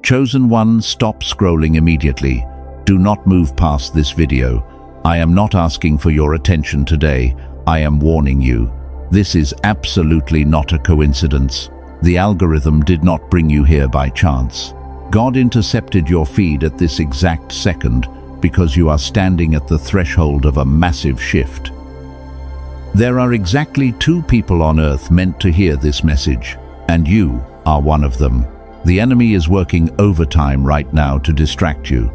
Chosen one, stop scrolling immediately. Do not move past this video. I am not asking for your attention today. I am warning you. This is absolutely not a coincidence. The algorithm did not bring you here by chance. God intercepted your feed at this exact second because you are standing at the threshold of a massive shift. There are exactly 2 people on Earth meant to hear this message, and you are one of them. The enemy is working overtime right now to distract you.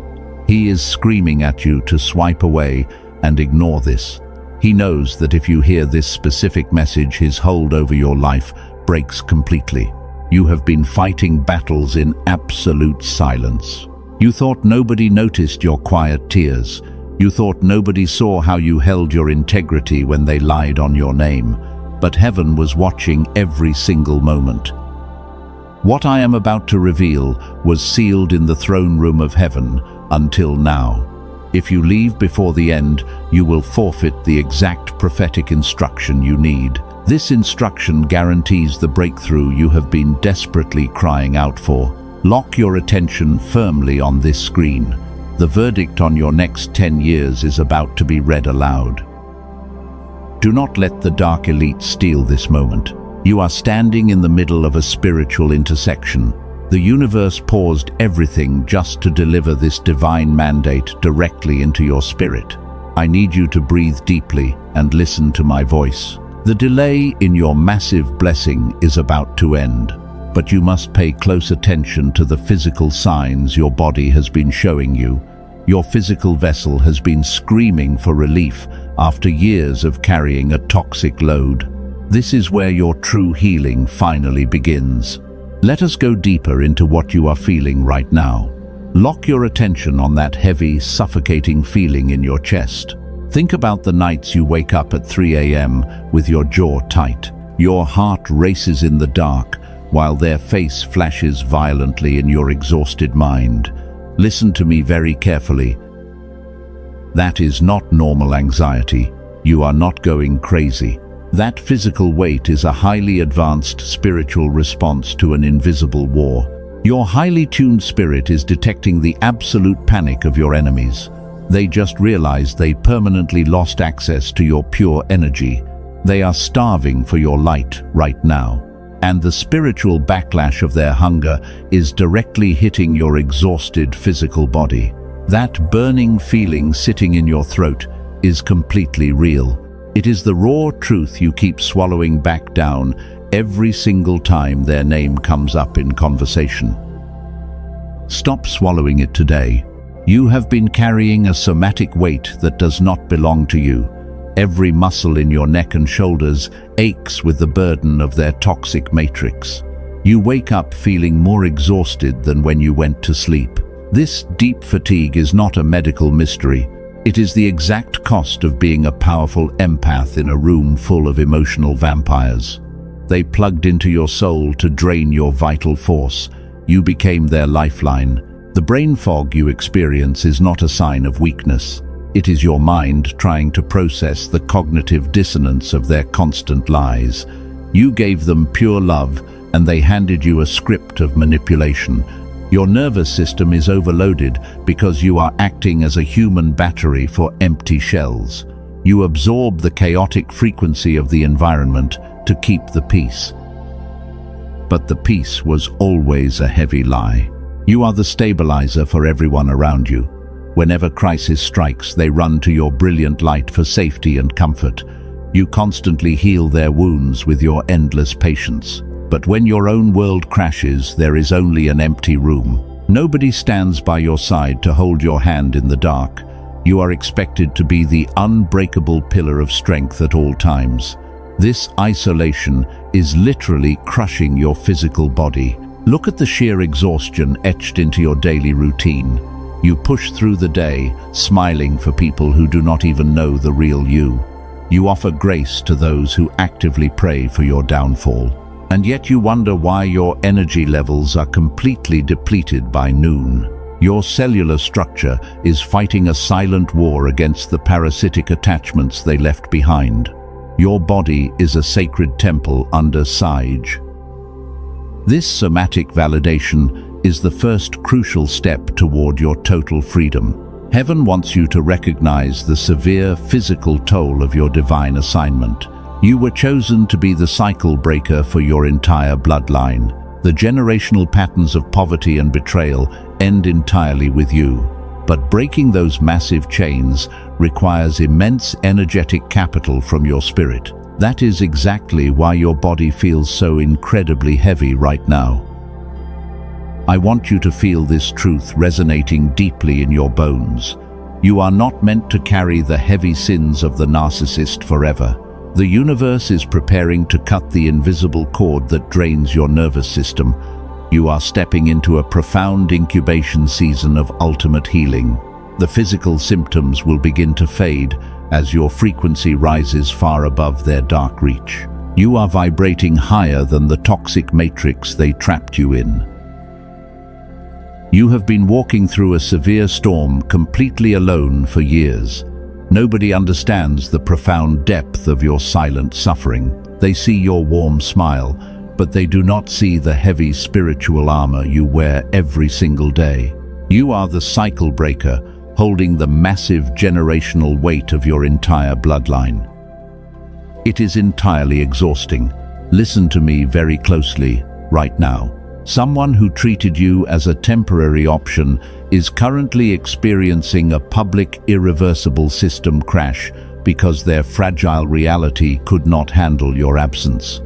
He is screaming at you to swipe away and ignore this. He knows that if you hear this specific message, his hold over your life breaks completely. You have been fighting battles in absolute silence. You thought nobody noticed your quiet tears. You thought nobody saw how you held your integrity when they lied on your name. But heaven was watching every single moment. What I am about to reveal was sealed in the throne room of heaven until now. If you leave before the end, you will forfeit the exact prophetic instruction you need. This instruction guarantees the breakthrough you have been desperately crying out for. Lock your attention firmly on this screen. The verdict on your next 10 years is about to be read aloud. Do not let the dark elite steal this moment. You are standing in the middle of a spiritual intersection. The universe paused everything just to deliver this divine mandate directly into your spirit. I need you to breathe deeply and listen to my voice. The delay in your massive blessing is about to end, but you must pay close attention to the physical signs your body has been showing you. Your physical vessel has been screaming for relief after years of carrying a toxic load. This is where your true healing finally begins. Let us go deeper into what you are feeling right now. Lock your attention on that heavy, suffocating feeling in your chest. Think about the nights you wake up at 3 a.m. with your jaw tight. Your heart races in the dark while their face flashes violently in your exhausted mind. Listen to me very carefully. That is not normal anxiety. You are not going crazy. That physical weight is a highly advanced spiritual response to an invisible war. Your highly tuned spirit is detecting the absolute panic of your enemies. They just realized they permanently lost access to your pure energy. They are starving for your light right now. And the spiritual backlash of their hunger is directly hitting your exhausted physical body. That burning feeling sitting in your throat is completely real. It is the raw truth you keep swallowing back down every single time their name comes up in conversation. Stop swallowing it today. You have been carrying a somatic weight that does not belong to you. Every muscle in your neck and shoulders aches with the burden of their toxic matrix. You wake up feeling more exhausted than when you went to sleep. This deep fatigue is not a medical mystery. It is the exact cost of being a powerful empath in a room full of emotional vampires. They plugged into your soul to drain your vital force. You became their lifeline. The brain fog you experience is not a sign of weakness. It is your mind trying to process the cognitive dissonance of their constant lies. You gave them pure love, and they handed you a script of manipulation. Your nervous system is overloaded because you are acting as a human battery for empty shells. You absorb the chaotic frequency of the environment to keep the peace. But the peace was always a heavy lie. You are the stabilizer for everyone around you. Whenever crisis strikes, they run to your brilliant light for safety and comfort. You constantly heal their wounds with your endless patience. But when your own world crashes, there is only an empty room. Nobody stands by your side to hold your hand in the dark. You are expected to be the unbreakable pillar of strength at all times. This isolation is literally crushing your physical body. Look at the sheer exhaustion etched into your daily routine. You push through the day, smiling for people who do not even know the real you. You offer grace to those who actively pray for your downfall. And yet you wonder why your energy levels are completely depleted by noon. Your cellular structure is fighting a silent war against the parasitic attachments they left behind. Your body is a sacred temple under siege. This somatic validation is the first crucial step toward your total freedom. Heaven wants you to recognize the severe physical toll of your divine assignment. You were chosen to be the cycle breaker for your entire bloodline. The generational patterns of poverty and betrayal end entirely with you. But breaking those massive chains requires immense energetic capital from your spirit. That is exactly why your body feels so incredibly heavy right now. I want you to feel this truth resonating deeply in your bones. You are not meant to carry the heavy sins of the narcissist forever. The universe is preparing to cut the invisible cord that drains your nervous system. You are stepping into a profound incubation season of ultimate healing. The physical symptoms will begin to fade as your frequency rises far above their dark reach. You are vibrating higher than the toxic matrix they trapped you in. You have been walking through a severe storm completely alone for years. Nobody understands the profound depth of your silent suffering. They see your warm smile, but they do not see the heavy spiritual armor you wear every single day. You are the cycle breaker, holding the massive generational weight of your entire bloodline. It is entirely exhausting. Listen to me very closely right now. Someone who treated you as a temporary option is currently experiencing a public irreversible system crash because their fragile reality could not handle your absence.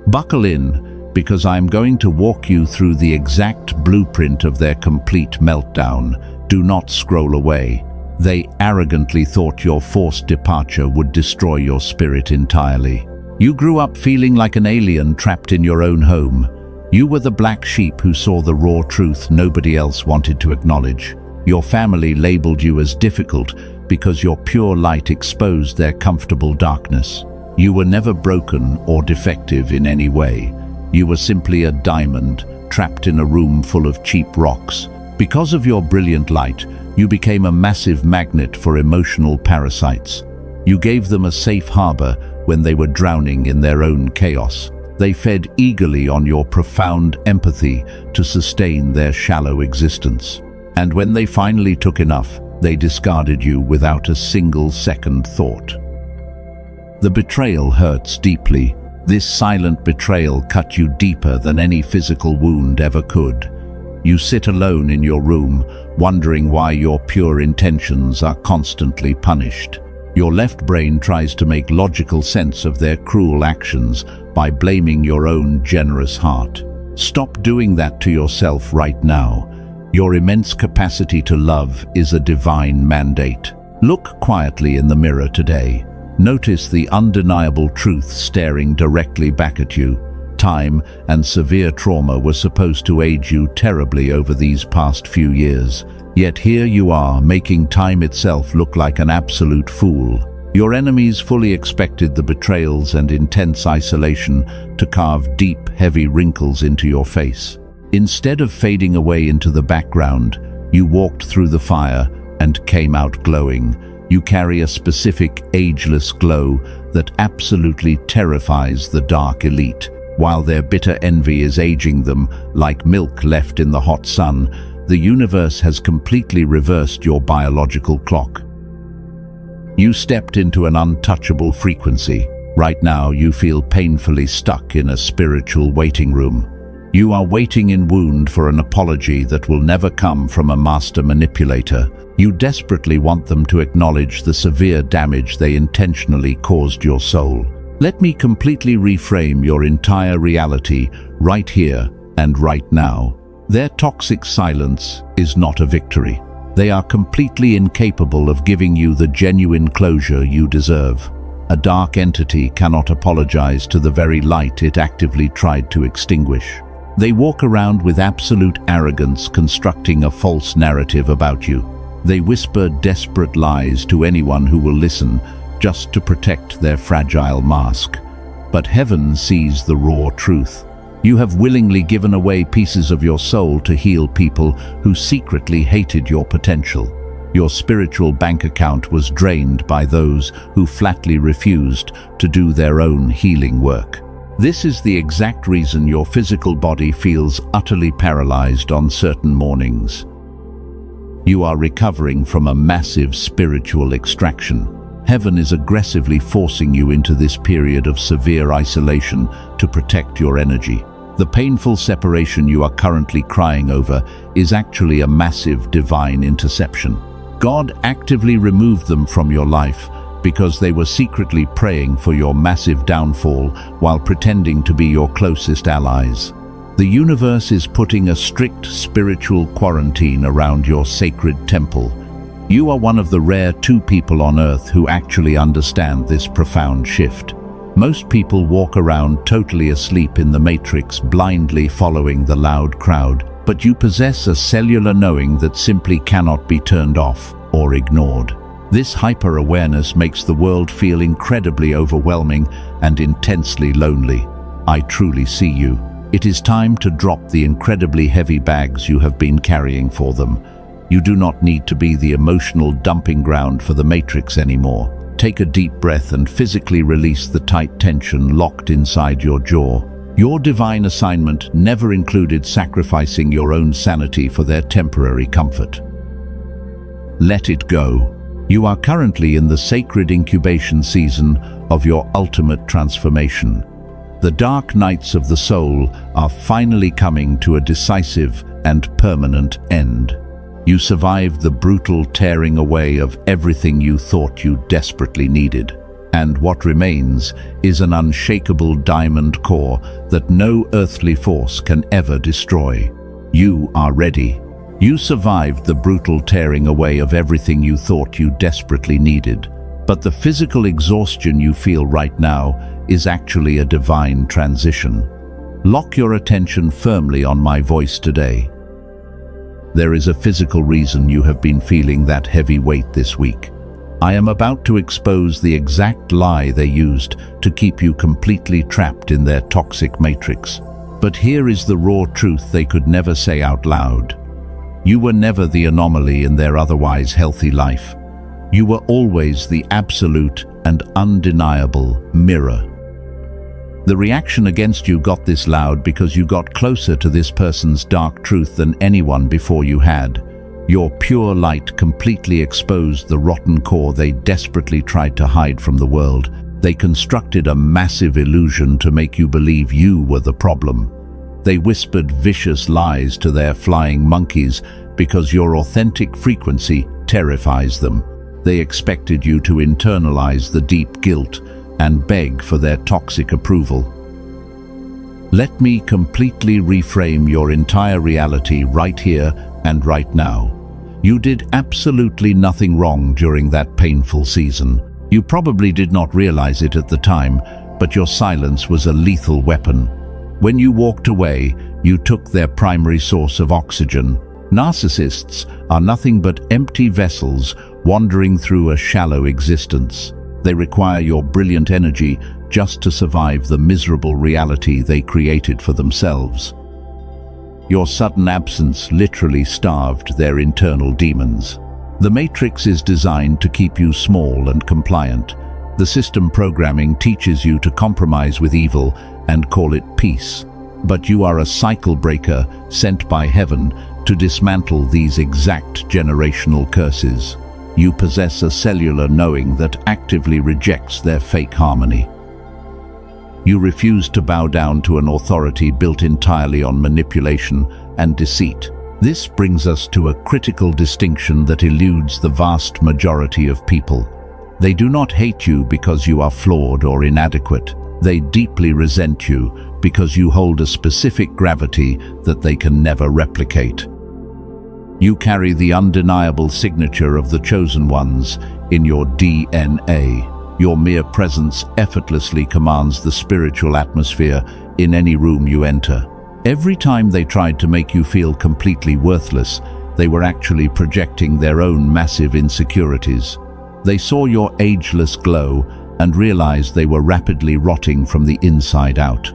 Buckle in, because I'm going to walk you through the exact blueprint of their complete meltdown. Do not scroll away. They arrogantly thought your forced departure would destroy your spirit entirely. You grew up feeling like an alien trapped in your own home. You were the black sheep who saw the raw truth nobody else wanted to acknowledge. Your family labeled you as difficult because your pure light exposed their comfortable darkness. You were never broken or defective in any way. You were simply a diamond trapped in a room full of cheap rocks. Because of your brilliant light, you became a massive magnet for emotional parasites. You gave them a safe harbor when they were drowning in their own chaos. They fed eagerly on your profound empathy to sustain their shallow existence. And when they finally took enough, they discarded you without a single second thought. The betrayal hurts deeply. This silent betrayal cut you deeper than any physical wound ever could. You sit alone in your room, wondering why your pure intentions are constantly punished. Your left brain tries to make logical sense of their cruel actions by blaming your own generous heart. Stop doing that to yourself right now. Your immense capacity to love is a divine mandate. Look quietly in the mirror today. Notice the undeniable truth staring directly back at you. Time and severe trauma were supposed to age you terribly over these past few years. Yet here you are, making time itself look like an absolute fool. Your enemies fully expected the betrayals and intense isolation to carve deep, heavy wrinkles into your face. Instead of fading away into the background, you walked through the fire and came out glowing. You carry a specific, ageless glow that absolutely terrifies the dark elite. While their bitter envy is aging them like milk left in the hot sun, the universe has completely reversed your biological clock. You stepped into an untouchable frequency. Right now, you feel painfully stuck in a spiritual waiting room. You are waiting in wound for an apology that will never come from a master manipulator. You desperately want them to acknowledge the severe damage they intentionally caused your soul. Let me completely reframe your entire reality right here and right now. Their toxic silence is not a victory. They are completely incapable of giving you the genuine closure you deserve. A dark entity cannot apologize to the very light it actively tried to extinguish. They walk around with absolute arrogance, constructing a false narrative about you. They whisper desperate lies to anyone who will listen, just to protect their fragile mask. But heaven sees the raw truth. You have willingly given away pieces of your soul to heal people who secretly hated your potential. Your spiritual bank account was drained by those who flatly refused to do their own healing work. This is the exact reason your physical body feels utterly paralyzed on certain mornings. You are recovering from a massive spiritual extraction. Heaven is aggressively forcing you into this period of severe isolation to protect your energy. The painful separation you are currently crying over is actually a massive divine interception. God actively removed them from your life because they were secretly praying for your massive downfall while pretending to be your closest allies. The universe is putting a strict spiritual quarantine around your sacred temple. You are one of the rare 2 people on Earth who actually understand this profound shift. Most people walk around totally asleep in the matrix, blindly following the loud crowd, but you possess a cellular knowing that simply cannot be turned off or ignored. This hyper-awareness makes the world feel incredibly overwhelming and intensely lonely. I truly see you. It is time to drop the incredibly heavy bags you have been carrying for them. You do not need to be the emotional dumping ground for the matrix anymore. Take a deep breath and physically release the tight tension locked inside your jaw. Your divine assignment never included sacrificing your own sanity for their temporary comfort. Let it go. You are currently in the sacred incubation season of your ultimate transformation. The dark nights of the soul are finally coming to a decisive and permanent end. You survived the brutal tearing away of everything you thought you desperately needed. And what remains is an unshakable diamond core that no earthly force can ever destroy. You are ready. You survived the brutal tearing away of everything you thought you desperately needed. But the physical exhaustion you feel right now is actually a divine transition. Lock your attention firmly on my voice today. There is a physical reason you have been feeling that heavy weight this week. I am about to expose the exact lie they used to keep you completely trapped in their toxic matrix. But here is the raw truth they could never say out loud. You were never the anomaly in their otherwise healthy life. You were always the absolute and undeniable mirror. The reaction against you got this loud because you got closer to this person's dark truth than anyone before you had. Your pure light completely exposed the rotten core they desperately tried to hide from the world. They constructed a massive illusion to make you believe you were the problem. They whispered vicious lies to their flying monkeys because your authentic frequency terrifies them. They expected you to internalize the deep guilt and beg for their toxic approval. Let me completely reframe your entire reality right here and right now. You did absolutely nothing wrong during that painful season. You probably did not realize it at the time, but your silence was a lethal weapon. When you walked away, you took their primary source of oxygen. Narcissists are nothing but empty vessels wandering through a shallow existence. They require your brilliant energy just to survive the miserable reality they created for themselves. Your sudden absence literally starved their internal demons. The Matrix is designed to keep you small and compliant. The system programming teaches you to compromise with evil and call it peace. But you are a cycle breaker sent by heaven to dismantle these exact generational curses. You possess a cellular knowing that actively rejects their fake harmony. You refuse to bow down to an authority built entirely on manipulation and deceit. This brings us to a critical distinction that eludes the vast majority of people. They do not hate you because you are flawed or inadequate. They deeply resent you because you hold a specific gravity that they can never replicate. You carry the undeniable signature of the chosen ones in your DNA. Your mere presence effortlessly commands the spiritual atmosphere in any room you enter. Every time they tried to make you feel completely worthless, they were actually projecting their own massive insecurities. They saw your ageless glow and realized they were rapidly rotting from the inside out.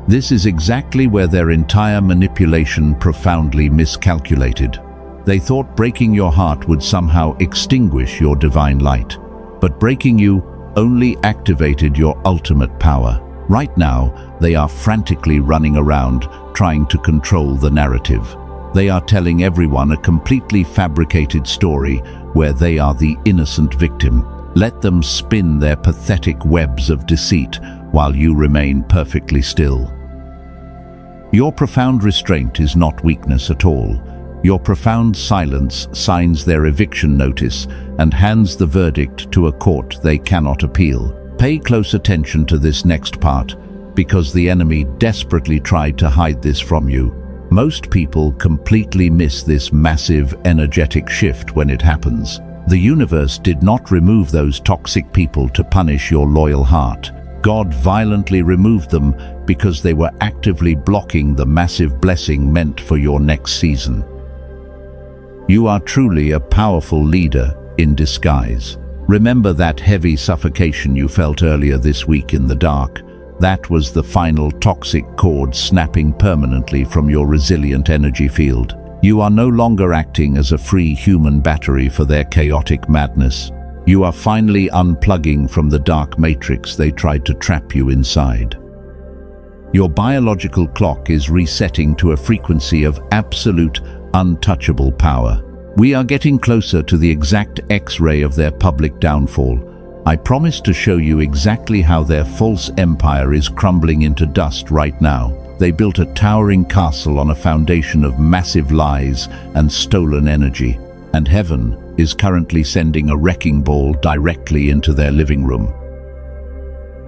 This is exactly where their entire manipulation profoundly miscalculated. They thought breaking your heart would somehow extinguish your divine light, but breaking you only activated your ultimate power. Right now, they are frantically running around, trying to control the narrative. They are telling everyone a completely fabricated story where they are the innocent victim. Let them spin their pathetic webs of deceit while you remain perfectly still. Your profound restraint is not weakness at all. Your profound silence signs their eviction notice and hands the verdict to a court they cannot appeal. Pay close attention to this next part, because the enemy desperately tried to hide this from you. Most people completely miss this massive energetic shift when it happens. The universe did not remove those toxic people to punish your loyal heart. God violently removed them because they were actively blocking the massive blessing meant for your next season. You are truly a powerful leader in disguise. Remember that heavy suffocation you felt earlier this week in the dark? That was the final toxic cord snapping permanently from your resilient energy field. You are no longer acting as a free human battery for their chaotic madness. You are finally unplugging from the dark matrix they tried to trap you inside. Your biological clock is resetting to a frequency of absolute, untouchable power. We are getting closer to the exact X-ray of their public downfall. I promise to show you exactly how their false empire is crumbling into dust right now. They built a towering castle on a foundation of massive lies and stolen energy, and heaven is currently sending a wrecking ball directly into their living room.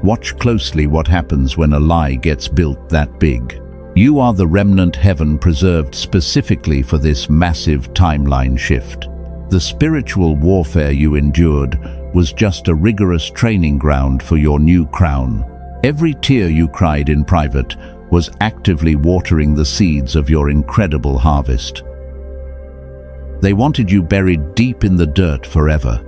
Watch closely what happens when a lie gets built that big. You are the remnant heaven preserved specifically for this massive timeline shift. The spiritual warfare you endured was just a rigorous training ground for your new crown. Every tear you cried in private was actively watering the seeds of your incredible harvest. They wanted you buried deep in the dirt forever,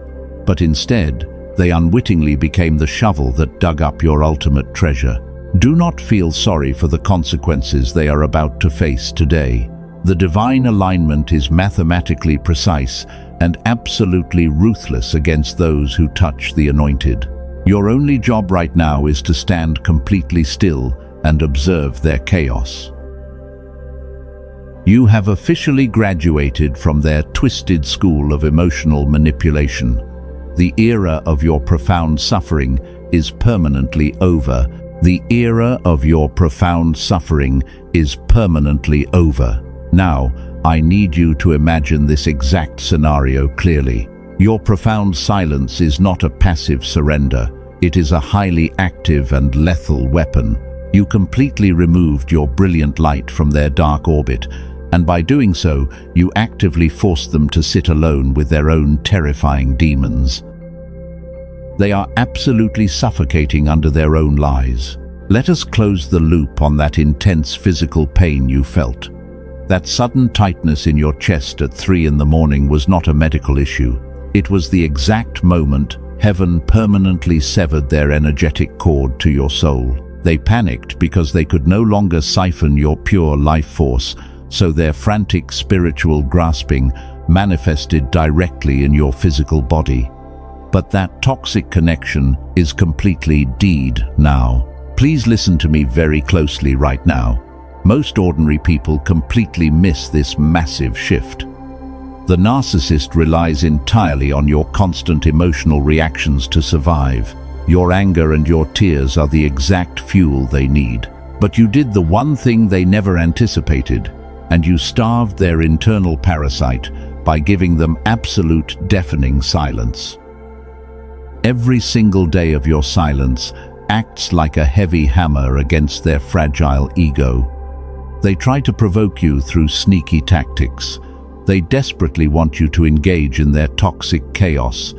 but instead, they unwittingly became the shovel that dug up your ultimate treasure. Do not feel sorry for the consequences they are about to face today. The divine alignment is mathematically precise and absolutely ruthless against those who touch the anointed. Your only job right now is to stand completely still and observe their chaos. You have officially graduated from their twisted school of emotional manipulation. The era of your profound suffering is permanently over. The era of your profound suffering is permanently over. Now, I need you to imagine this exact scenario clearly. Your profound silence is not a passive surrender. It is a highly active and lethal weapon. You completely removed your brilliant light from their dark orbit, and by doing so, you actively forced them to sit alone with their own terrifying demons. They are absolutely suffocating under their own lies. Let us close the loop on that intense physical pain you felt. That sudden tightness in your chest at 3 in the morning was not a medical issue. It was the exact moment heaven permanently severed their energetic cord to your soul. They panicked because they could no longer siphon your pure life force, so their frantic spiritual grasping manifested directly in your physical body. But that toxic connection is completely dead now. Please listen to me very closely right now. Most ordinary people completely miss this massive shift. The narcissist relies entirely on your constant emotional reactions to survive. Your anger and your tears are the exact fuel they need. But you did the one thing they never anticipated, and you starved their internal parasite by giving them absolute deafening silence. Every single day of your silence acts like a heavy hammer against their fragile ego. They try to provoke you through sneaky tactics. They desperately want you to engage in their toxic chaos,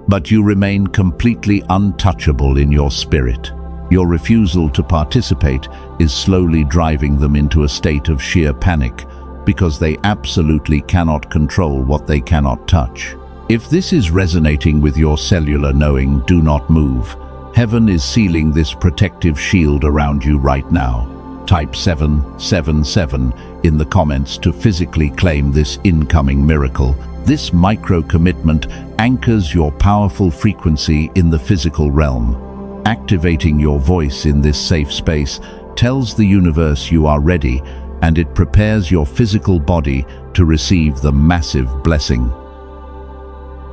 but you remain completely untouchable in your spirit. Your refusal to participate is slowly driving them into a state of sheer panic because they absolutely cannot control what they cannot touch. If this is resonating with your cellular knowing, do not move. Heaven is sealing this protective shield around you right now. Type 777 in the comments to physically claim this incoming miracle. This micro-commitment anchors your powerful frequency in the physical realm. Activating your voice in this safe space tells the universe you are ready, and it prepares your physical body to receive the massive blessing.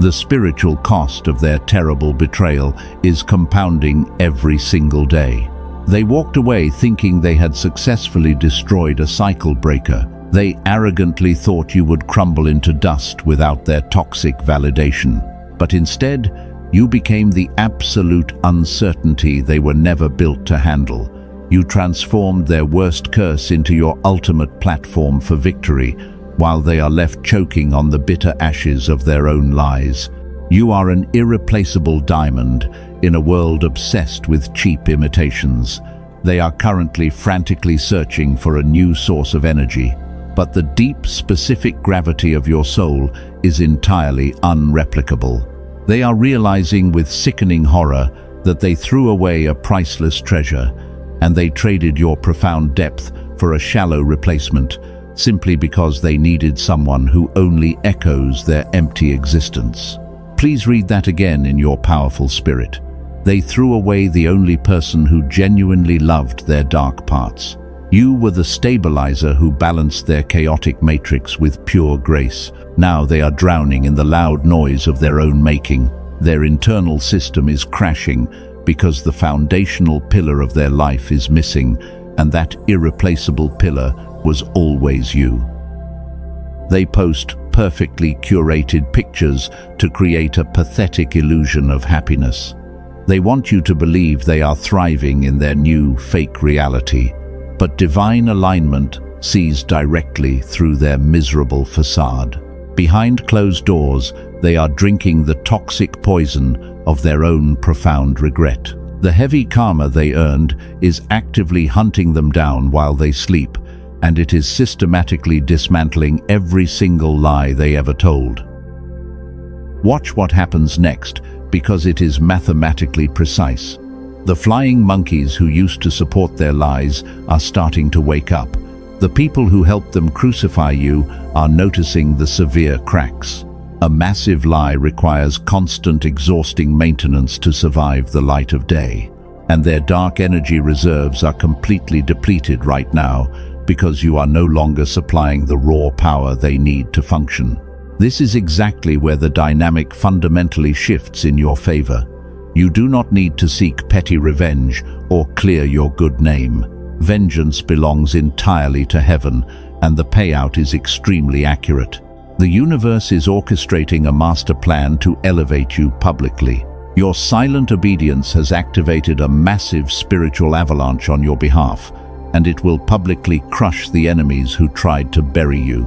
The spiritual cost of their terrible betrayal is compounding every single day. They walked away thinking they had successfully destroyed a cycle breaker. They arrogantly thought you would crumble into dust without their toxic validation. But instead, you became the absolute uncertainty they were never built to handle. You transformed their worst curse into your ultimate platform for victory, while they are left choking on the bitter ashes of their own lies. You are an irreplaceable diamond in a world obsessed with cheap imitations. They are currently frantically searching for a new source of energy, but the deep, specific gravity of your soul is entirely unreplicable. They are realizing with sickening horror that they threw away a priceless treasure, and they traded your profound depth for a shallow replacement, simply because they needed someone who only echoes their empty existence. Please read that again in your powerful spirit. They threw away the only person who genuinely loved their dark parts. You were the stabilizer who balanced their chaotic matrix with pure grace. Now they are drowning in the loud noise of their own making. Their internal system is crashing because the foundational pillar of their life is missing, and that irreplaceable pillar was always you. They post perfectly curated pictures to create a pathetic illusion of happiness. They want you to believe they are thriving in their new fake reality, but divine alignment sees directly through their miserable facade. Behind closed doors, they are drinking the toxic poison of their own profound regret. The heavy karma they earned is actively hunting them down while they sleep, and it is systematically dismantling every single lie they ever told. Watch what happens next, because it is mathematically precise. The flying monkeys who used to support their lies are starting to wake up. The people who helped them crucify you are noticing the severe cracks. A massive lie requires constant, exhausting maintenance to survive the light of day. And their dark energy reserves are completely depleted right now because you are no longer supplying the raw power they need to function. This is exactly where the dynamic fundamentally shifts in your favor. You do not need to seek petty revenge or clear your good name. Vengeance belongs entirely to heaven, and the payout is extremely accurate. The universe is orchestrating a master plan to elevate you publicly. Your silent obedience has activated a massive spiritual avalanche on your behalf, and it will publicly crush the enemies who tried to bury you.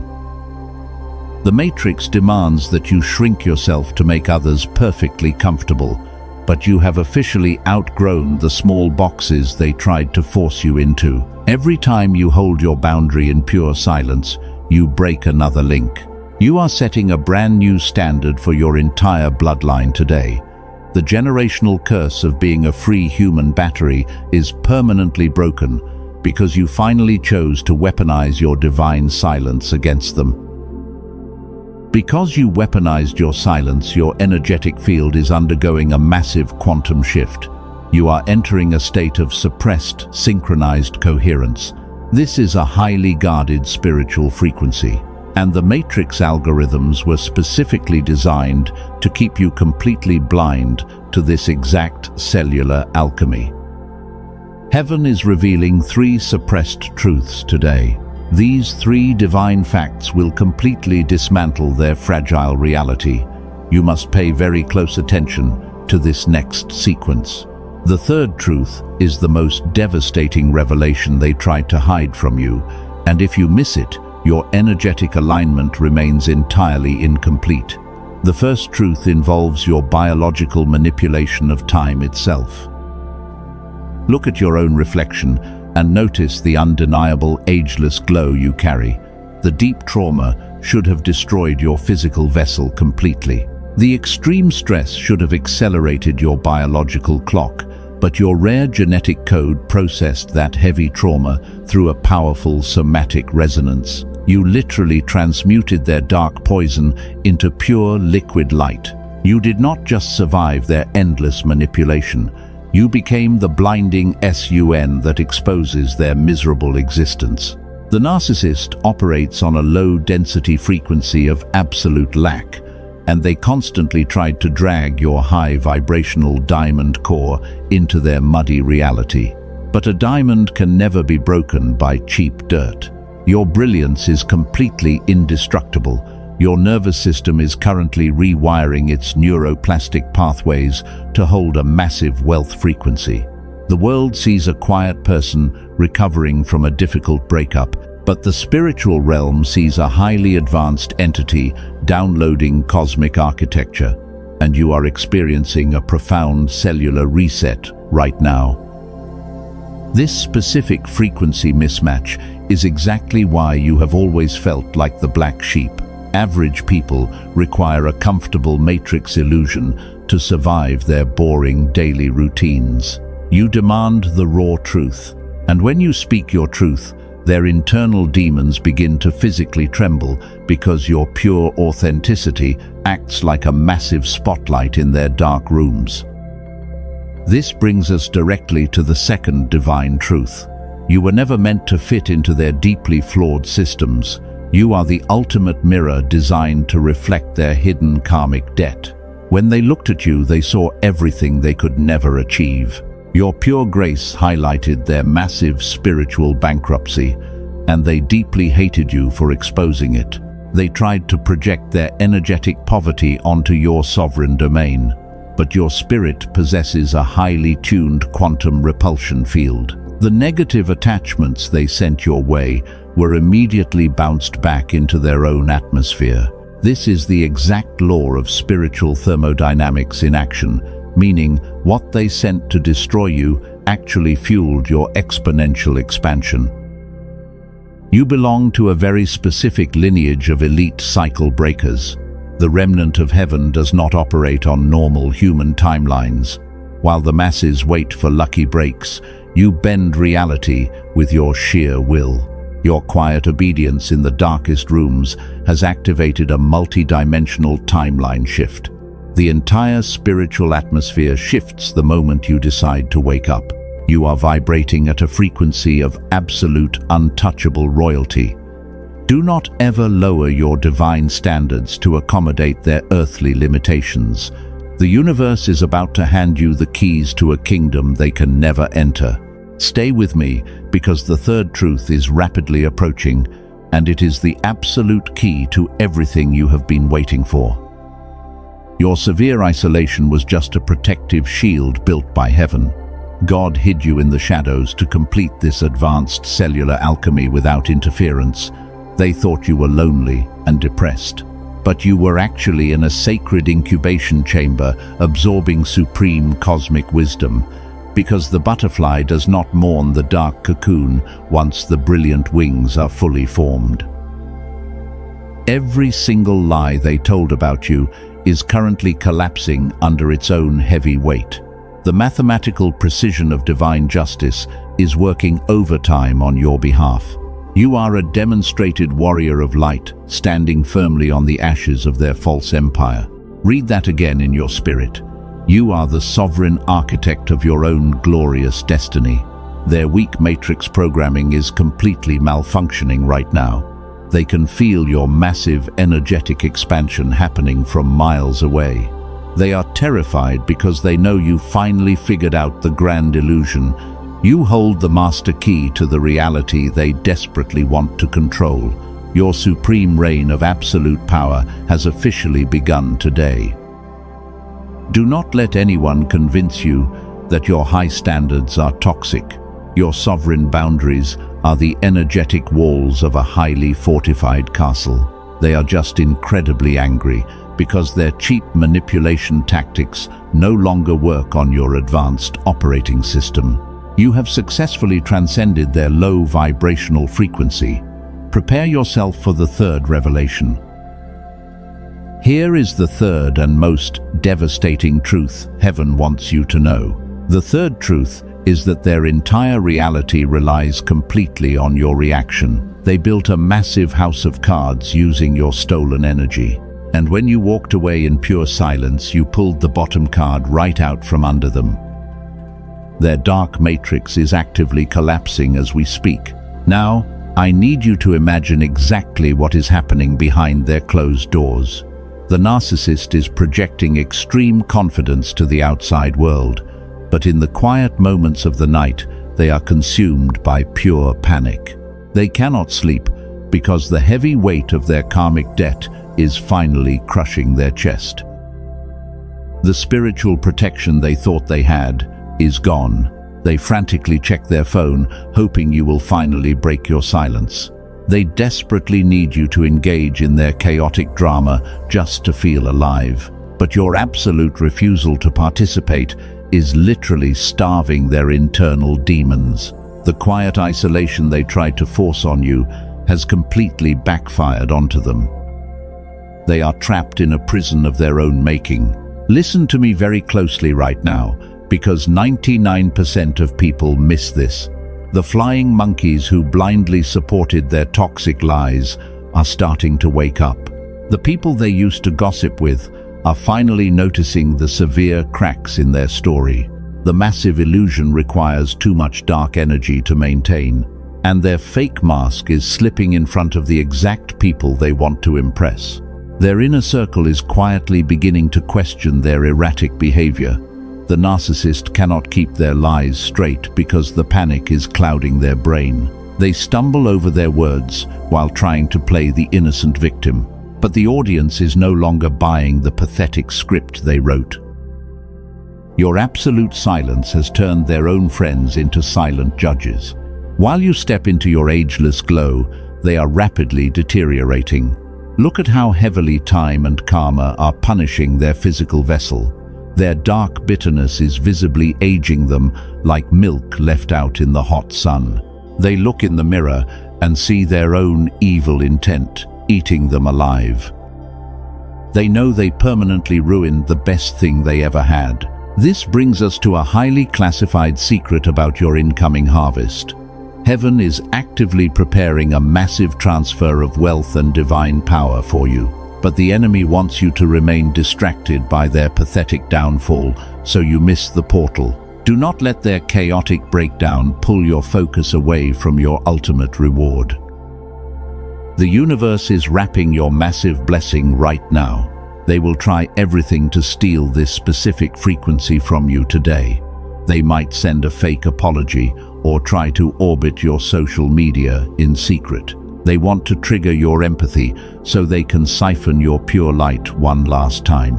The Matrix demands that you shrink yourself to make others perfectly comfortable, but you have officially outgrown the small boxes they tried to force you into. Every time you hold your boundary in pure silence, you break another link. You are setting a brand new standard for your entire bloodline today. The generational curse of being a free human battery is permanently broken because you finally chose to weaponize your divine silence against them. Because you weaponized your silence, your energetic field is undergoing a massive quantum shift. You are entering a state of suppressed, synchronized coherence. This is a highly guarded spiritual frequency, and the Matrix algorithms were specifically designed to keep you completely blind to this exact cellular alchemy. Heaven is revealing 3 suppressed truths today. These 3 divine facts will completely dismantle their fragile reality. You must pay very close attention to this next sequence. The 3rd truth is the most devastating revelation they tried to hide from you, and if you miss it, your energetic alignment remains entirely incomplete. The first truth involves your biological manipulation of time itself. Look at your own reflection and notice the undeniable ageless glow you carry. The deep trauma should have destroyed your physical vessel completely. The extreme stress should have accelerated your biological clock, but your rare genetic code processed that heavy trauma through a powerful somatic resonance. You literally transmuted their dark poison into pure liquid light. You did not just survive their endless manipulation, You became the blinding sun that exposes their miserable existence. The narcissist operates on a low-density frequency of absolute lack, and they constantly tried to drag your high-vibrational diamond core into their muddy reality. But a diamond can never be broken by cheap dirt. Your brilliance is completely indestructible. Your nervous system is currently rewiring its neuroplastic pathways to hold a massive wealth frequency. The world sees a quiet person recovering from a difficult breakup, but the spiritual realm sees a highly advanced entity downloading cosmic architecture, and you are experiencing a profound cellular reset right now. This specific frequency mismatch is exactly why you have always felt like the black sheep. Average people require a comfortable matrix illusion to survive their boring daily routines. You demand the raw truth, and when you speak your truth, their internal demons begin to physically tremble because your pure authenticity acts like a massive spotlight in their dark rooms. This brings us directly to the second divine truth. You were never meant to fit into their deeply flawed systems. You are the ultimate mirror designed to reflect their hidden karmic debt. When they looked at you, they saw everything they could never achieve. Your pure grace highlighted their massive spiritual bankruptcy, and they deeply hated you for exposing it. They tried to project their energetic poverty onto your sovereign domain, but your spirit possesses a highly tuned quantum repulsion field. The negative attachments they sent your way were immediately bounced back into their own atmosphere. This is the exact law of spiritual thermodynamics in action, meaning what they sent to destroy you actually fueled your exponential expansion. You belong to a very specific lineage of elite cycle breakers. The remnant of heaven does not operate on normal human timelines. While the masses wait for lucky breaks, you bend reality with your sheer will. Your quiet obedience in the darkest rooms has activated a multi-dimensional timeline shift. The entire spiritual atmosphere shifts the moment you decide to wake up. You are vibrating at a frequency of absolute, untouchable royalty. Do not ever lower your divine standards to accommodate their earthly limitations. The universe is about to hand you the keys to a kingdom they can never enter. Stay with me, because the third truth is rapidly approaching, and it is the absolute key to everything you have been waiting for. Your severe isolation was just a protective shield built by heaven. God hid you in the shadows to complete this advanced cellular alchemy without interference. They thought you were lonely and depressed, but you were actually in a sacred incubation chamber absorbing supreme cosmic wisdom, because the butterfly does not mourn the dark cocoon once the brilliant wings are fully formed. Every single lie they told about you is currently collapsing under its own heavy weight. The mathematical precision of divine justice is working overtime on your behalf. You are a demonstrated warrior of light, standing firmly on the ashes of their false empire. Read that again in your spirit. You are the sovereign architect of your own glorious destiny. Their weak matrix programming is completely malfunctioning right now. They can feel your massive energetic expansion happening from miles away. They are terrified because they know you finally figured out the grand illusion. You hold the master key to the reality they desperately want to control. Your supreme reign of absolute power has officially begun today. Do not let anyone convince you that your high standards are toxic. Your sovereign boundaries are the energetic walls of a highly fortified castle. They are just incredibly angry because their cheap manipulation tactics no longer work on your advanced operating system. You have successfully transcended their low vibrational frequency. Prepare yourself for the third revelation. Here is the third and most devastating truth heaven wants you to know. The third truth is that their entire reality relies completely on your reaction. They built a massive house of cards using your stolen energy. And when you walked away in pure silence, you pulled the bottom card right out from under them. Their dark matrix is actively collapsing as we speak. Now, I need you to imagine exactly what is happening behind their closed doors. The narcissist is projecting extreme confidence to the outside world, but in the quiet moments of the night, they are consumed by pure panic. They cannot sleep because the heavy weight of their karmic debt is finally crushing their chest. The spiritual protection they thought they had is gone. They frantically check their phone, hoping you will finally break your silence. They desperately need you to engage in their chaotic drama just to feel alive. But your absolute refusal to participate is literally starving their internal demons. The quiet isolation they tried to force on you has completely backfired onto them. They are trapped in a prison of their own making. Listen to me very closely right now, because 99% of people miss this. The flying monkeys who blindly supported their toxic lies are starting to wake up. The people they used to gossip with are finally noticing the severe cracks in their story. The massive illusion requires too much dark energy to maintain, and their fake mask is slipping in front of the exact people they want to impress. Their inner circle is quietly beginning to question their erratic behavior. The narcissist cannot keep their lies straight because the panic is clouding their brain. They stumble over their words while trying to play the innocent victim, but the audience is no longer buying the pathetic script they wrote. Your absolute silence has turned their own friends into silent judges. While you step into your ageless glow, they are rapidly deteriorating. Look at how heavily time and karma are punishing their physical vessel. Their dark bitterness is visibly aging them like milk left out in the hot sun. They look in the mirror and see their own evil intent eating them alive. They know they permanently ruined the best thing they ever had. This brings us to a highly classified secret about your incoming harvest. Heaven is actively preparing a massive transfer of wealth and divine power for you, but the enemy wants you to remain distracted by their pathetic downfall, so you miss the portal. Do not let their chaotic breakdown pull your focus away from your ultimate reward. The universe is wrapping your massive blessing right now. They will try everything to steal this specific frequency from you today. They might send a fake apology or try to orbit your social media in secret. They want to trigger your empathy so they can siphon your pure light one last time.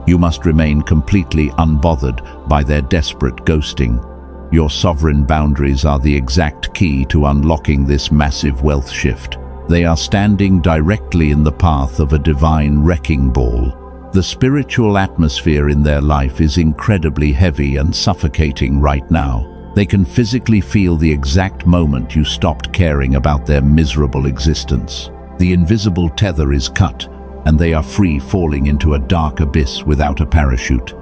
You must remain completely unbothered by their desperate ghosting. Your sovereign boundaries are the exact key to unlocking this massive wealth shift. They are standing directly in the path of a divine wrecking ball. The spiritual atmosphere in their life is incredibly heavy and suffocating right now. They can physically feel the exact moment you stopped caring about their miserable existence. The invisible tether is cut, and they are free falling into a dark abyss without a parachute.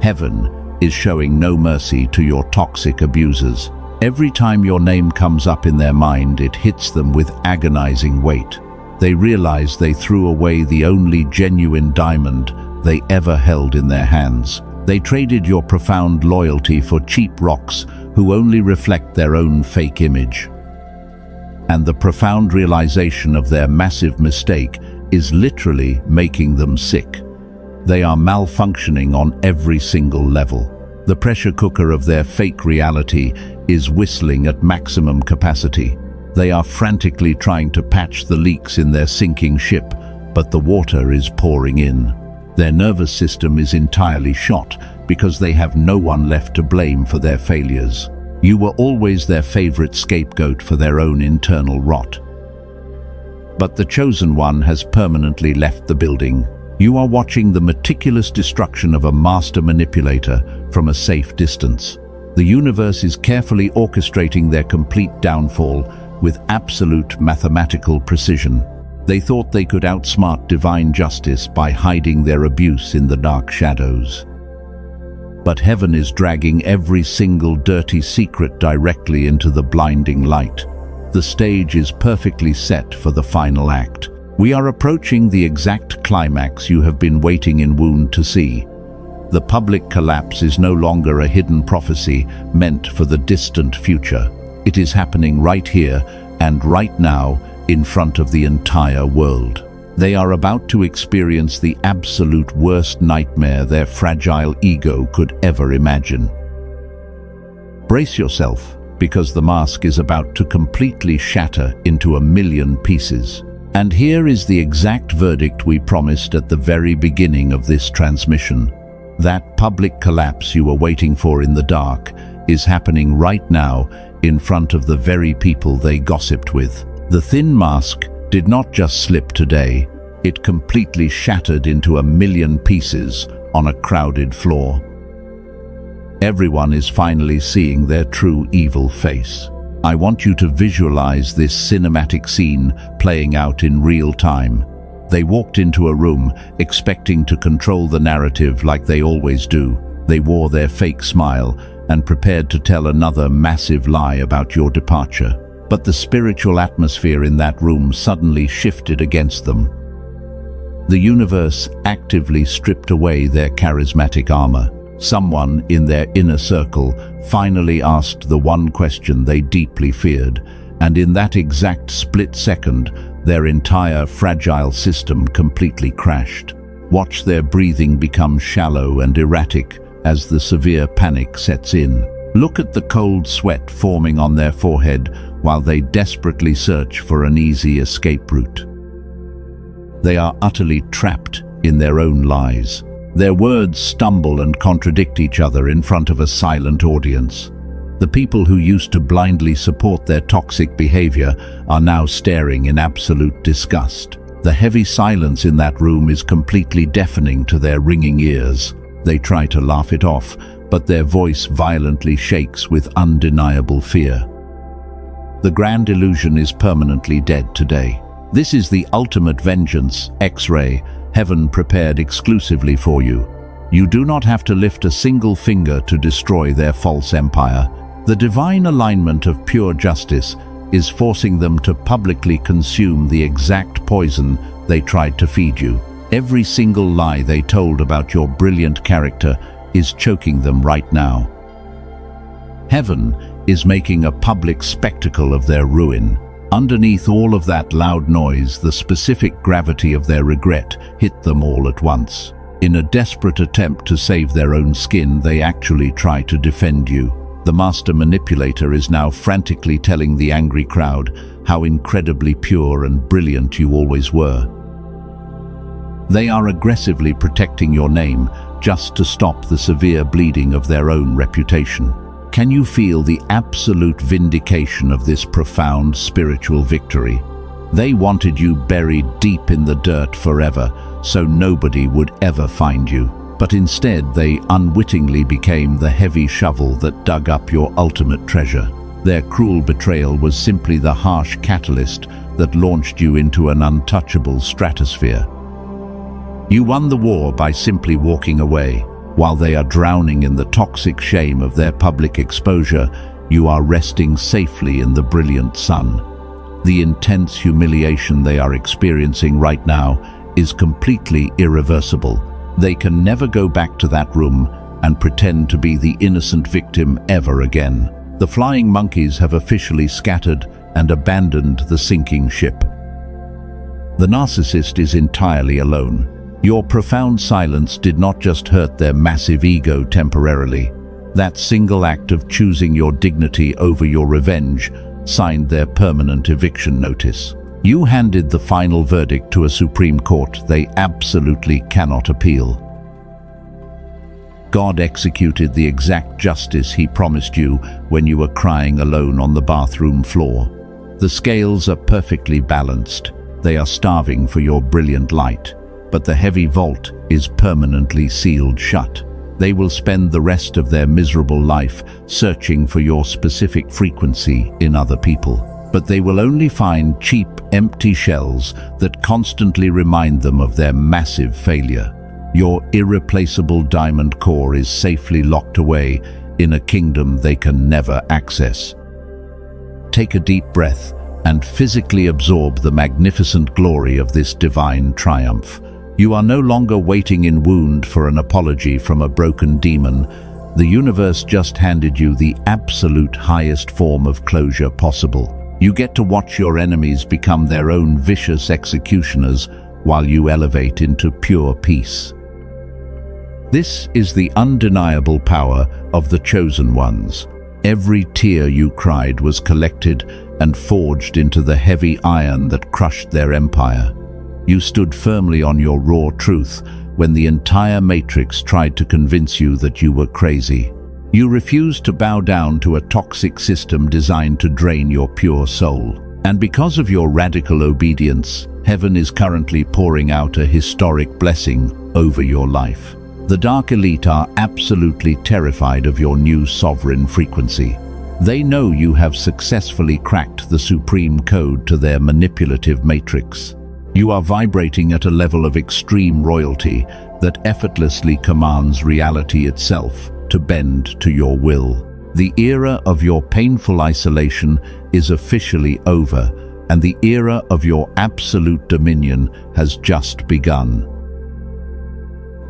Heaven is showing no mercy to your toxic abusers. Every time your name comes up in their mind, it hits them with agonizing weight. They realize they threw away the only genuine diamond they ever held in their hands. They traded your profound loyalty for cheap rocks who only reflect their own fake image. And the profound realization of their massive mistake is literally making them sick. They are malfunctioning on every single level. The pressure cooker of their fake reality is whistling at maximum capacity. They are frantically trying to patch the leaks in their sinking ship, but the water is pouring in. Their nervous system is entirely shot because they have no one left to blame for their failures. You were always their favorite scapegoat for their own internal rot. But the chosen one has permanently left the building. You are watching the meticulous destruction of a master manipulator from a safe distance. The universe is carefully orchestrating their complete downfall with absolute mathematical precision. They thought they could outsmart divine justice by hiding their abuse in the dark shadows. But heaven is dragging every single dirty secret directly into the blinding light. The stage is perfectly set for the final act. We are approaching the exact climax you have been waiting in wound to see. The public collapse is no longer a hidden prophecy meant for the distant future. It is happening right here and right now in front of the entire world. They are about to experience the absolute worst nightmare their fragile ego could ever imagine. Brace yourself, because the mask is about to completely shatter into a million pieces. And here is the exact verdict we promised at the very beginning of this transmission. That public collapse you were waiting for in the dark is happening right now in front of the very people they gossiped with. The thin mask did not just slip today, it completely shattered into a million pieces on a crowded floor. Everyone is finally seeing their true evil face. I want you to visualize this cinematic scene playing out in real time. They walked into a room expecting to control the narrative like they always do. They wore their fake smile and prepared to tell another massive lie about your departure. But the spiritual atmosphere in that room suddenly shifted against them. The universe actively stripped away their charismatic armor. Someone in their inner circle finally asked the one question they deeply feared, and in that exact split second, their entire fragile system completely crashed. Watch their breathing become shallow and erratic as the severe panic sets in. Look at the cold sweat forming on their forehead while they desperately search for an easy escape route. They are utterly trapped in their own lies. Their words stumble and contradict each other in front of a silent audience. The people who used to blindly support their toxic behavior are now staring in absolute disgust. The heavy silence in that room is completely deafening to their ringing ears. They try to laugh it off, but their voice violently shakes with undeniable fear. The grand illusion is permanently dead today. This is the ultimate vengeance, X-ray, heaven prepared exclusively for you. You do not have to lift a single finger to destroy their false empire. The divine alignment of pure justice is forcing them to publicly consume the exact poison they tried to feed you. Every single lie they told about your brilliant character is choking them right now. Heaven is making a public spectacle of their ruin. Underneath all of that loud noise, the specific gravity of their regret hit them all at once. In a desperate attempt to save their own skin, they actually try to defend you. The master manipulator is now frantically telling the angry crowd how incredibly pure and brilliant you always were. They are aggressively protecting your name just to stop the severe bleeding of their own reputation. Can you feel the absolute vindication of this profound spiritual victory? They wanted you buried deep in the dirt forever, so nobody would ever find you. But instead, they unwittingly became the heavy shovel that dug up your ultimate treasure. Their cruel betrayal was simply the harsh catalyst that launched you into an untouchable stratosphere. You won the war by simply walking away. While they are drowning in the toxic shame of their public exposure, you are resting safely in the brilliant sun. The intense humiliation they are experiencing right now is completely irreversible. They can never go back to that room and pretend to be the innocent victim ever again. The flying monkeys have officially scattered and abandoned the sinking ship. The narcissist is entirely alone. Your profound silence did not just hurt their massive ego temporarily. That single act of choosing your dignity over your revenge signed their permanent eviction notice. You handed the final verdict to a Supreme Court they absolutely cannot appeal. God executed the exact justice he promised you when you were crying alone on the bathroom floor. The scales are perfectly balanced. They are starving for your brilliant light. But the heavy vault is permanently sealed shut. They will spend the rest of their miserable life searching for your specific frequency in other people. But they will only find cheap, empty shells that constantly remind them of their massive failure. Your irreplaceable diamond core is safely locked away in a kingdom they can never access. Take a deep breath and physically absorb the magnificent glory of this divine triumph. You are no longer waiting in wound for an apology from a broken demon. The universe just handed you the absolute highest form of closure possible. You get to watch your enemies become their own vicious executioners while you elevate into pure peace. This is the undeniable power of the chosen ones. Every tear you cried was collected and forged into the heavy iron that crushed their empire. You stood firmly on your raw truth when the entire matrix tried to convince you that you were crazy. You refused to bow down to a toxic system designed to drain your pure soul. And because of your radical obedience, heaven is currently pouring out a historic blessing over your life. The dark elite are absolutely terrified of your new sovereign frequency. They know you have successfully cracked the supreme code to their manipulative matrix. You are vibrating at a level of extreme royalty that effortlessly commands reality itself to bend to your will. The era of your painful isolation is officially over, and the era of your absolute dominion has just begun.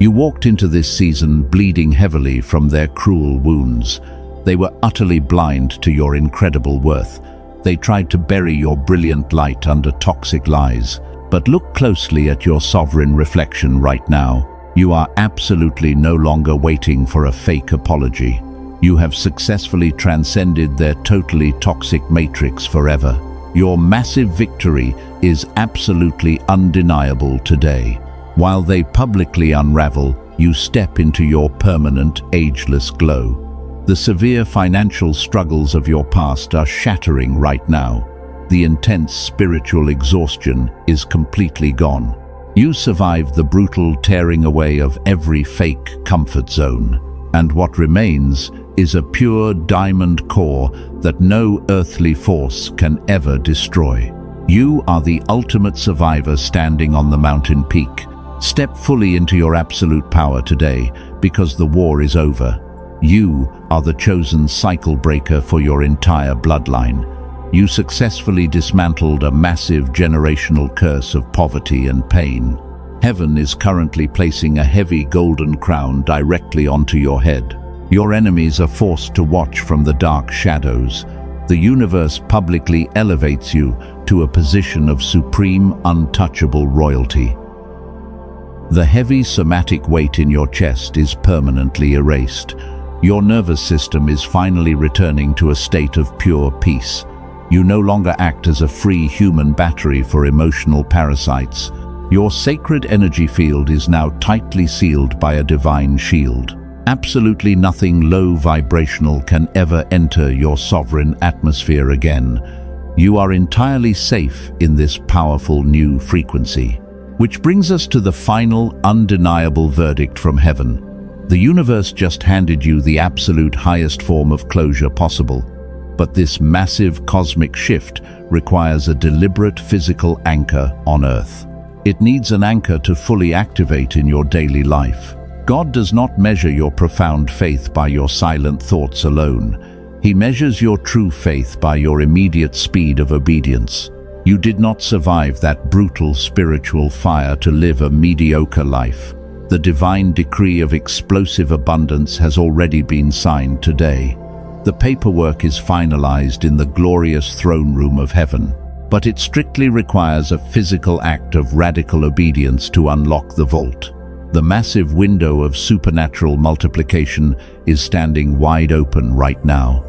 You walked into this season bleeding heavily from their cruel wounds. They were utterly blind to your incredible worth. They tried to bury your brilliant light under toxic lies. But look closely at your sovereign reflection right now. You are absolutely no longer waiting for a fake apology. You have successfully transcended their totally toxic matrix forever. Your massive victory is absolutely undeniable today. While they publicly unravel, you step into your permanent, ageless glow. The severe financial struggles of your past are shattering right now. The intense spiritual exhaustion is completely gone. You survived the brutal tearing away of every fake comfort zone, and what remains is a pure diamond core that no earthly force can ever destroy. You are the ultimate survivor standing on the mountain peak. Step fully into your absolute power today, because the war is over. You are the chosen cycle breaker for your entire bloodline. You successfully dismantled a massive generational curse of poverty and pain. Heaven is currently placing a heavy golden crown directly onto your head. Your enemies are forced to watch from the dark shadows. The universe publicly elevates you to a position of supreme, untouchable royalty. The heavy somatic weight in your chest is permanently erased. Your nervous system is finally returning to a state of pure peace. You no longer act as a free human battery for emotional parasites. Your sacred energy field is now tightly sealed by a divine shield. Absolutely nothing low vibrational can ever enter your sovereign atmosphere again. You are entirely safe in this powerful new frequency. Which brings us to the final, undeniable verdict from heaven. The universe just handed you the absolute highest form of closure possible. But this massive cosmic shift requires a deliberate physical anchor on Earth. It needs an anchor to fully activate in your daily life. God does not measure your profound faith by your silent thoughts alone. He measures your true faith by your immediate speed of obedience. You did not survive that brutal spiritual fire to live a mediocre life. The divine decree of explosive abundance has already been signed today. The paperwork is finalized in the glorious throne room of heaven, but it strictly requires a physical act of radical obedience to unlock the vault. The massive window of supernatural multiplication is standing wide open right now.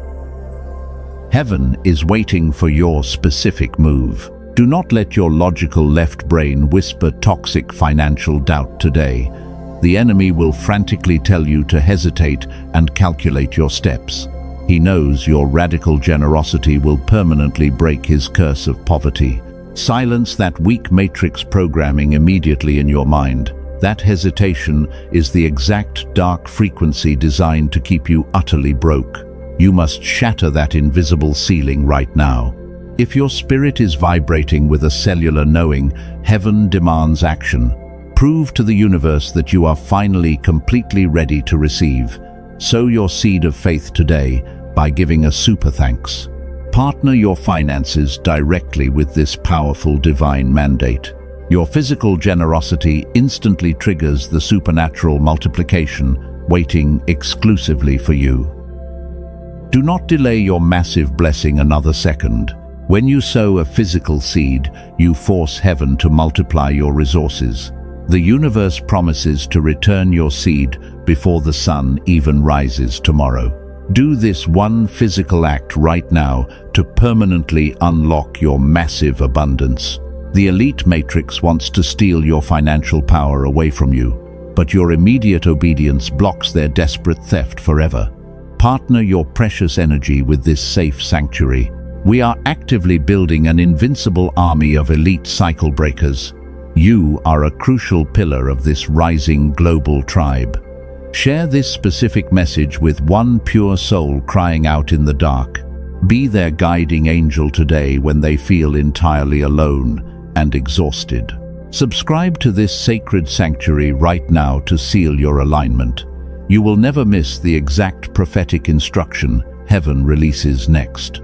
Heaven is waiting for your specific move. Do not let your logical left brain whisper toxic financial doubt today. The enemy will frantically tell you to hesitate and calculate your steps. He knows your radical generosity will permanently break his curse of poverty. Silence that weak matrix programming immediately in your mind. That hesitation is the exact dark frequency designed to keep you utterly broke. You must shatter that invisible ceiling right now. If your spirit is vibrating with a cellular knowing, heaven demands action. Prove to the universe that you are finally completely ready to receive. Sow your seed of faith today by giving a super thanks. Partner your finances directly with this powerful divine mandate. Your physical generosity instantly triggers the supernatural multiplication waiting exclusively for you. Do not delay your massive blessing another second. When you sow a physical seed, you force heaven to multiply your resources. The universe promises to return your seed before the sun even rises tomorrow. Do this one physical act right now to permanently unlock your massive abundance. The elite matrix wants to steal your financial power away from you, but your immediate obedience blocks their desperate theft forever. Partner your precious energy with this safe sanctuary. We are actively building an invincible army of elite cycle breakers. You are a crucial pillar of this rising global tribe. Share this specific message with one pure soul crying out in the dark. Be their guiding angel today when they feel entirely alone and exhausted. Subscribe to this sacred sanctuary right now to seal your alignment. You will never miss the exact prophetic instruction heaven releases next.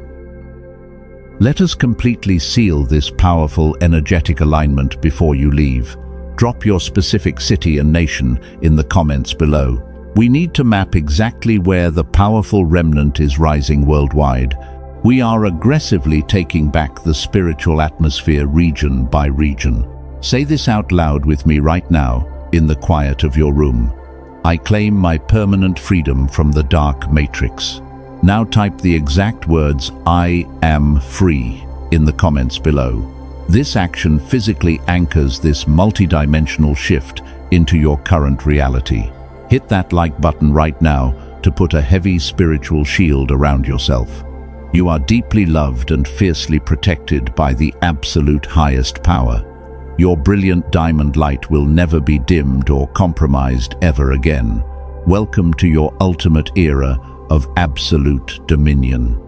Let us completely seal this powerful energetic alignment before you leave. Drop your specific city and nation in the comments below. We need to map exactly where the powerful remnant is rising worldwide. We are aggressively taking back the spiritual atmosphere region by region. Say this out loud with me right now, in the quiet of your room. I claim my permanent freedom from the dark matrix. Now type the exact words, "I am free," in the comments below. This action physically anchors this multidimensional shift into your current reality. Hit that like button right now to put a heavy spiritual shield around yourself. You are deeply loved and fiercely protected by the absolute highest power. Your brilliant diamond light will never be dimmed or compromised ever again. Welcome to your ultimate era of absolute dominion.